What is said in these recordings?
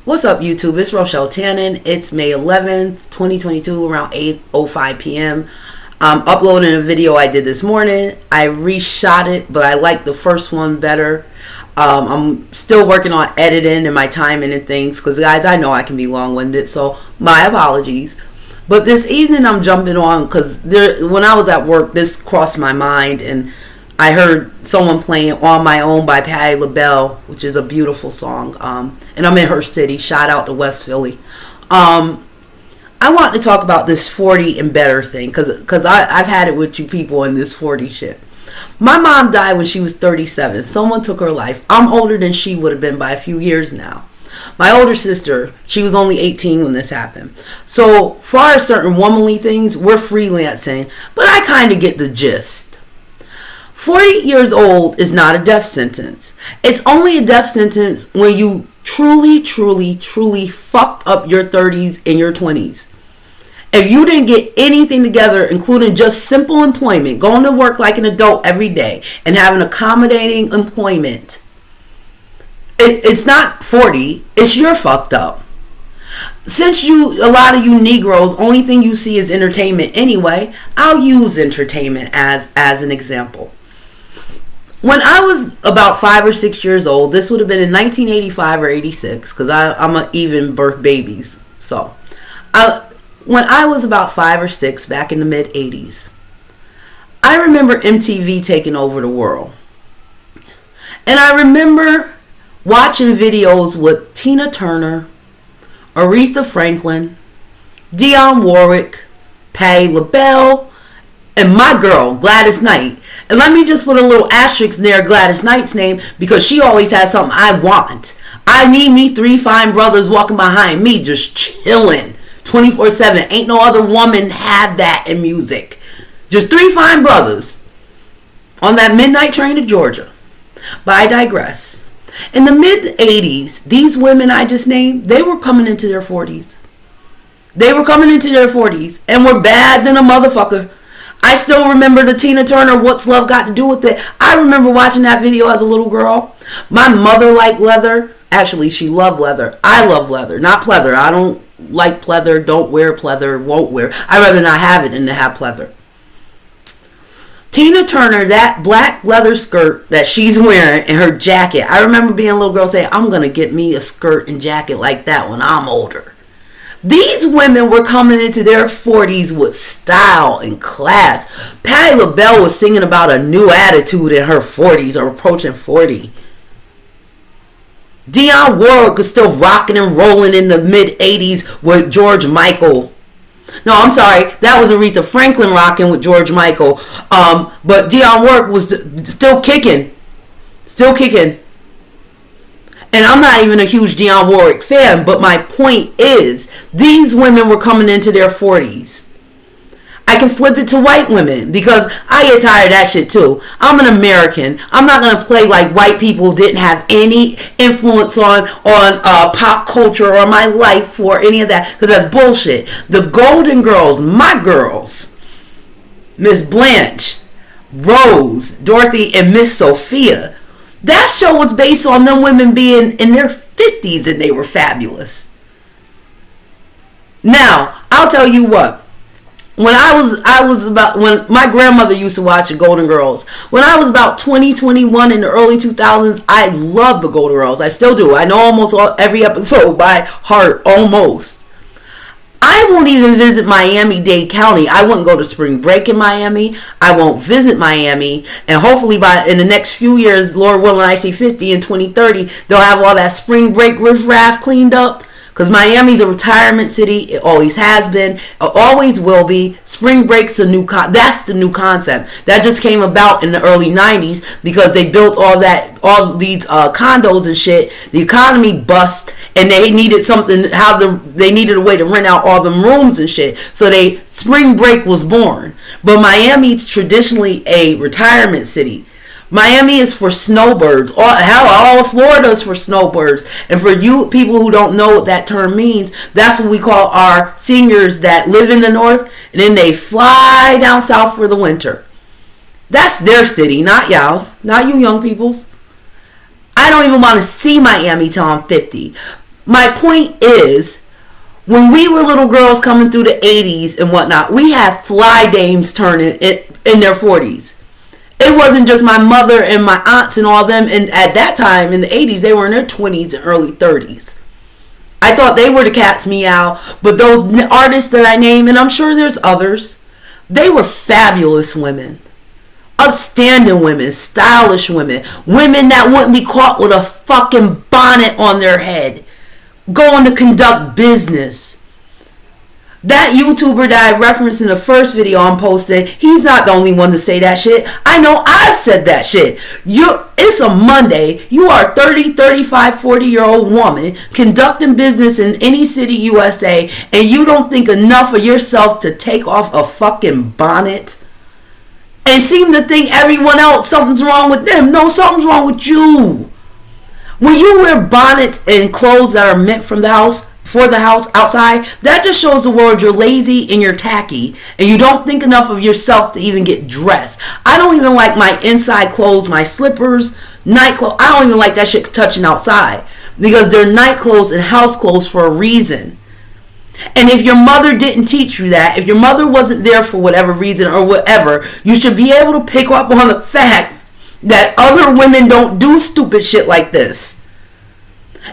What's up, YouTube? It's Rochelle Tannen. It's May 11th, 2022, around 8:05 p.m. I'm uploading a video I did this morning. I reshot it, but I like the first one better. I'm still working on editing and my timing and things, because, guys, I know I can be long-winded, so my apologies. But this evening I'm jumping on because when I was at work, this crossed my mind, and I heard someone playing On My Own by Patti LaBelle, which is a beautiful song. And I'm in her city. Shout out to West Philly. I want to talk about this 40 and better thing because I've had it with you people in this 40 shit. My mom died when she was 37. Someone took her life. I'm older than she would have been by a few years now. My older sister, she was only 18 when this happened. So far as certain womanly things, we're freelancing, but I kind of get the gist. 40 years old is not a death sentence. It's only a death sentence when you truly fucked up your 30s and your 20s. If you didn't get anything together, including just simple employment, going to work like an adult every day, and having accommodating employment, it's not 40, it's you're fucked up. Since a lot of you Negroes, only thing you see is entertainment anyway, I'll use entertainment as an example. When I was about 5 or 6 years old, this would have been in 1985 or 86, because I'm an even birth babies. So, when I was about 5 or 6, back in the mid 80s, I remember MTV taking over the world. And I remember watching videos with Tina Turner, Aretha Franklin, Dionne Warwick, Patti LaBelle, and my girl, Gladys Knight. And let me just put a little asterisk near Gladys Knight's name, because she always has something I want. I need me 3 fine brothers walking behind me just chilling 24/7. Ain't no other woman have that in music. Just 3 fine brothers on that midnight train to Georgia. But I digress. In the mid-80s, these women I just named, they were coming into their 40s. They were coming into their 40s and were bad than a motherfucker. I still remember the Tina Turner What's Love Got to Do With It. I remember watching that video as a little girl. My mother liked leather. Actually, she loved leather. I love leather, not pleather. I don't like pleather, don't wear pleather, won't wear. I'd rather not have it than to have pleather. Tina Turner, that black leather skirt that she's wearing and her jacket. I remember being a little girl saying, I'm going to get me a skirt and jacket like that when I'm older. These women were coming into their 40s with style and class. Patti LaBelle was singing about a new attitude in her 40s or approaching 40. Dionne Warwick was still rocking and rolling in the mid-80s with George Michael. No, I'm sorry. That was Aretha Franklin rocking with George Michael. But Dionne Warwick was still kicking. Still kicking. And I'm not even a huge Dionne Warwick fan, but my point is, these women were coming into their 40s. I can flip it to white women, because I get tired of that shit too. I'm an American. I'm not going to play like white people didn't have any influence on pop culture or my life or any of that, because that's bullshit. The Golden Girls, my girls, Miss Blanche, Rose, Dorothy, and Miss Sophia, that show was based on them women being in their 50s and they were fabulous. Now, I'll tell you what. When when my grandmother used to watch the Golden Girls. When I was about 21 in the early 2000s, I loved the Golden Girls. I still do. I know almost every episode by heart, almost. I won't even visit Miami-Dade County. I wouldn't go to spring break in Miami. I won't visit Miami. And hopefully in the next few years, Lord willing, I see 50 in 2030, they'll have all that spring break riffraff cleaned up. Because Miami's a retirement city. It always has been. It always will be. Spring break's that's the new concept. That just came about in the early 90s because they built all these condos and shit. The economy bust and they needed they needed a way to rent out all them rooms and shit. So spring break was born. But Miami's traditionally a retirement city. Miami is for snowbirds. All of Florida is for snowbirds. And for you people who don't know what that term means, that's what we call our seniors that live in the north and then they fly down south for the winter. That's their city, not y'all's, not you young people's. I don't even want to see Miami till I'm 50. My point is, when we were little girls coming through the 80s and whatnot, we had fly dames turning in their 40s. It wasn't just my mother and my aunts and all them. And at that time, in the 80s, they were in their 20s and early 30s. I thought they were the cat's meow. But those artists that I name, and I'm sure there's others, they were fabulous women. Upstanding women, stylish women. Women that wouldn't be caught with a fucking bonnet on their head, going to conduct business. That YouTuber that I referenced in the first video I'm posting, he's not the only one to say that shit. I know I've said that shit. It's a Monday. You are a 30, 35, 40-year-old woman conducting business in any city, USA, and you don't think enough of yourself to take off a fucking bonnet and seem to think everyone else, something's wrong with them. No, something's wrong with you. When you wear bonnets and clothes that are meant for the house outside, that just shows the world you're lazy and you're tacky and you don't think enough of yourself to even get dressed. I don't even like my inside clothes, my slippers, night clothes. I don't even like that shit touching outside because they're night clothes and house clothes for a reason. And if your mother didn't teach you that, if your mother wasn't there for whatever reason or whatever, you should be able to pick up on the fact that other women don't do stupid shit like this.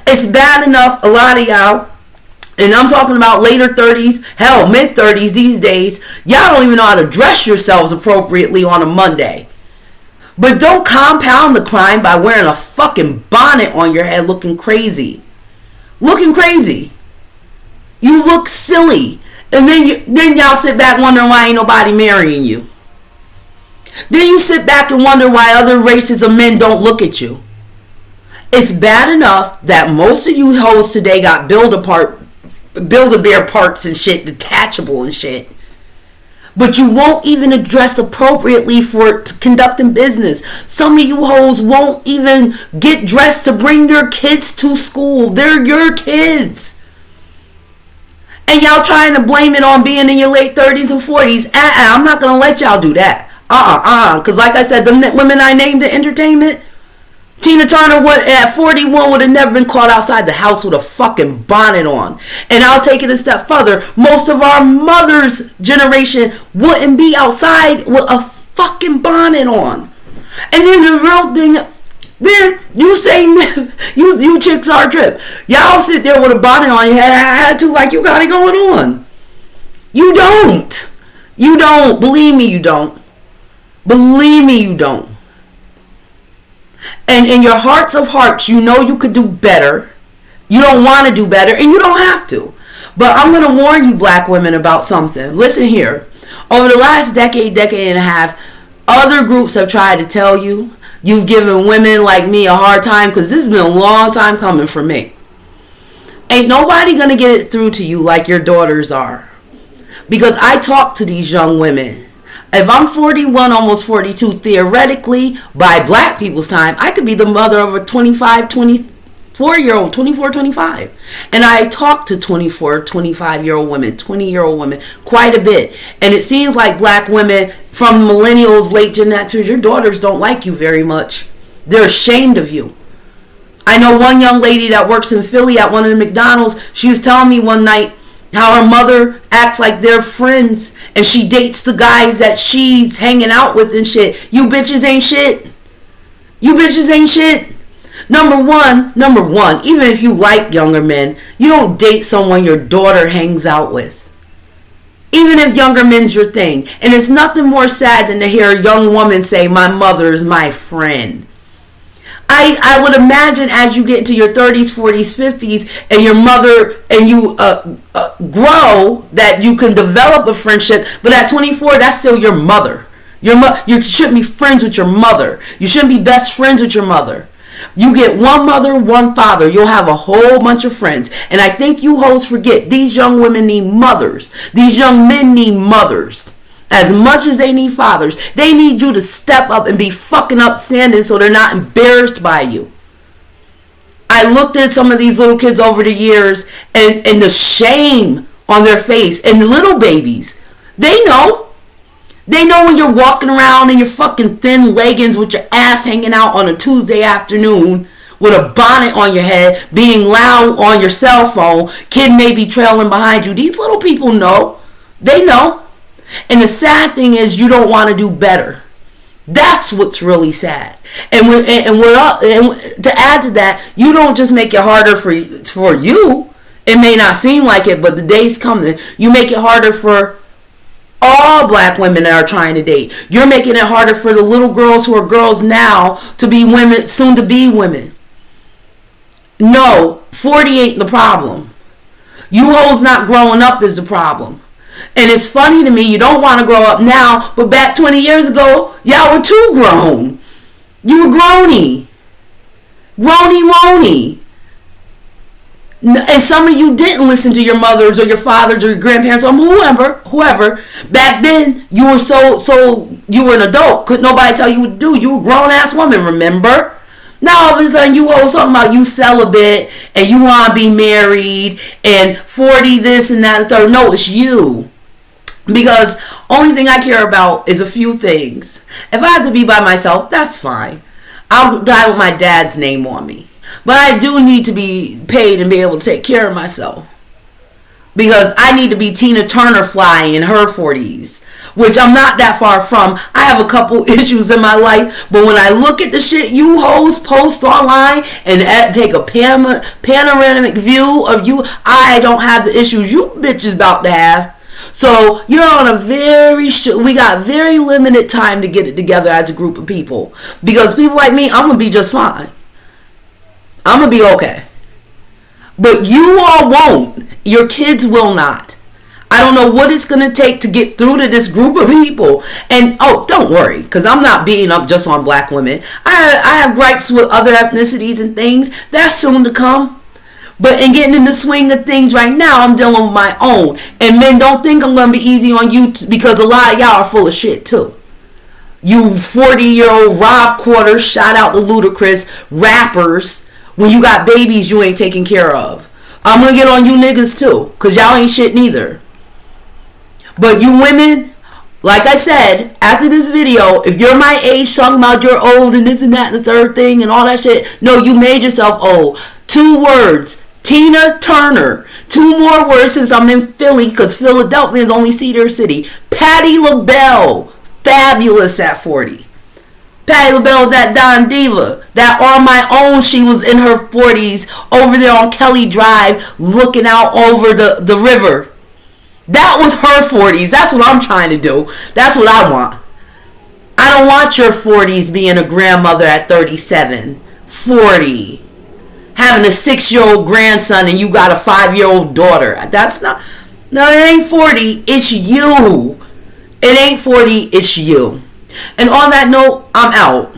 It's bad enough, a lot of y'all, and I'm talking about later 30s, hell, mid 30s these days, y'all don't even know how to dress yourselves appropriately on a Monday. But don't compound the crime by wearing a fucking bonnet on your head looking crazy. Looking crazy. You look silly. And then y'all sit back wondering why ain't nobody marrying you. Then you sit back and wonder why other races of men don't look at you. It's bad enough that most of you hoes today got Build-A-Bear parts and shit, detachable and shit. But you won't even address appropriately for conducting business. Some of you hoes won't even get dressed to bring your kids to school. They're your kids. And y'all trying to blame it on being in your late 30s and 40s. I'm not going to let y'all do that. Because like I said, the women I named in entertainment, Tina Turner at 41 would have never been caught outside the house with a fucking bonnet on. And I'll take it a step further. Most of our mother's generation wouldn't be outside with a fucking bonnet on. And then the real thing, then you say, you chicks are trip. Y'all sit there with a bonnet on your head like you got it going on. You don't. You don't. Believe me, you don't. Believe me, you don't. And in your hearts of hearts, you know you could do better. You don't want to do better, and you don't have to. But I'm going to warn you black women about something. Listen here. Over the last decade and a half, other groups have tried to tell you. You've given women like me a hard time because this has been a long time coming for me. Ain't nobody going to get it through to you like your daughters are. Because I talk to these young women. If I'm 41, almost 42, theoretically, by black people's time, I could be the mother of a 24-year-old, 24, 25. And I talk to 24, 25-year-old women, 20-year-old women quite a bit. And it seems like black women from millennials, late Gen Xers, your daughters don't like you very much. They're ashamed of you. I know one young lady that works in Philly at one of the McDonald's. She was telling me one night how her mother acts like they're friends and she dates the guys that she's hanging out with and shit. You bitches ain't shit. You bitches ain't shit. Number one, even if you like younger men, you don't date someone your daughter hangs out with. Even if younger men's your thing. And it's nothing more sad than to hear a young woman say, my mother is my friend. I would imagine as you get into your 30s, 40s, 50s, and your mother and you grow, that you can develop a friendship. But at 24, that's still your mother. You shouldn't be friends with your mother. You shouldn't be best friends with your mother. You get one mother, one father. You'll have a whole bunch of friends. And I think you hoes forget these young women need mothers. These young men need mothers. As much as they need fathers, they need you to step up and be fucking upstanding so they're not embarrassed by you. I looked at some of these little kids over the years and the shame on their face, and little babies, they know. They know when you're walking around in your fucking thin leggings with your ass hanging out on a Tuesday afternoon with a bonnet on your head, being loud on your cell phone, kid may be trailing behind you. These little people know. They know. And the sad thing is you don't want to do better. That's what's really sad. And to add to that, you don't just make it harder for you. It may not seem like it, but the day's coming. You make it harder for all black women that are trying to date. You're making it harder for the little girls who are girls now to be women, soon to be women. No, 40 ain't the problem. You hoes not growing up is the problem. And it's funny to me, you don't want to grow up now, but back 20 years ago, y'all were too grown. You were growny. Growny-wony. And some of you didn't listen to your mothers or your fathers or your grandparents or whoever. Back then, you were so you were an adult. Couldn't nobody tell you what to do. You were a grown-ass woman, remember? Now all of a sudden you hoes talking about you celibate and you want to be married and 40 this and that and third. No, it's you. Because only thing I care about is a few things. If I have to be by myself, that's fine. I'll die with my dad's name on me. But I do need to be paid and be able to take care of myself. Because I need to be Tina Turner fly in her 40s. Which I'm not that far from. I have a couple issues in my life. But when I look at the shit you hoes post online and take a panoramic view of you, I don't have the issues you bitches about to have. So you're on a we got very limited time to get it together as a group of people. Because people like me, I'm going to be just fine. I'm going to be okay. But you all won't. Your kids will not. I don't know what it's going to take to get through to this group of people. And, don't worry, because I'm not beating up just on black women. I have gripes with other ethnicities and things. That's soon to come. But in getting in the swing of things right now, I'm dealing with my own. And men, don't think I'm going to be easy on you because a lot of y'all are full of shit too. You 40-year-old Rob Quarters, shout out to Ludacris, rappers, when you got babies you ain't taking care of. I'm going to get on you niggas too, because y'all ain't shit neither. But you women, like I said, after this video, if you're my age talking about you're old and this and that and the third thing and all that shit, no, you made yourself old. 2 words, Tina Turner. 2 more words since I'm in Philly, because Philadelphia is only Cedar City. Patti LaBelle, fabulous at 40. Patti LaBelle, that Don Diva, that on my own, she was in her 40s over there on Kelly Drive looking out over the river. That was her 40s. That's what I'm trying to do. That's what I want. I don't want your 40s being a grandmother at 37, 40. Having a 6-year-old grandson and you got a 5-year-old daughter. That's not... No, it ain't 40. It's you. It ain't 40. It's you. And on that note, I'm out.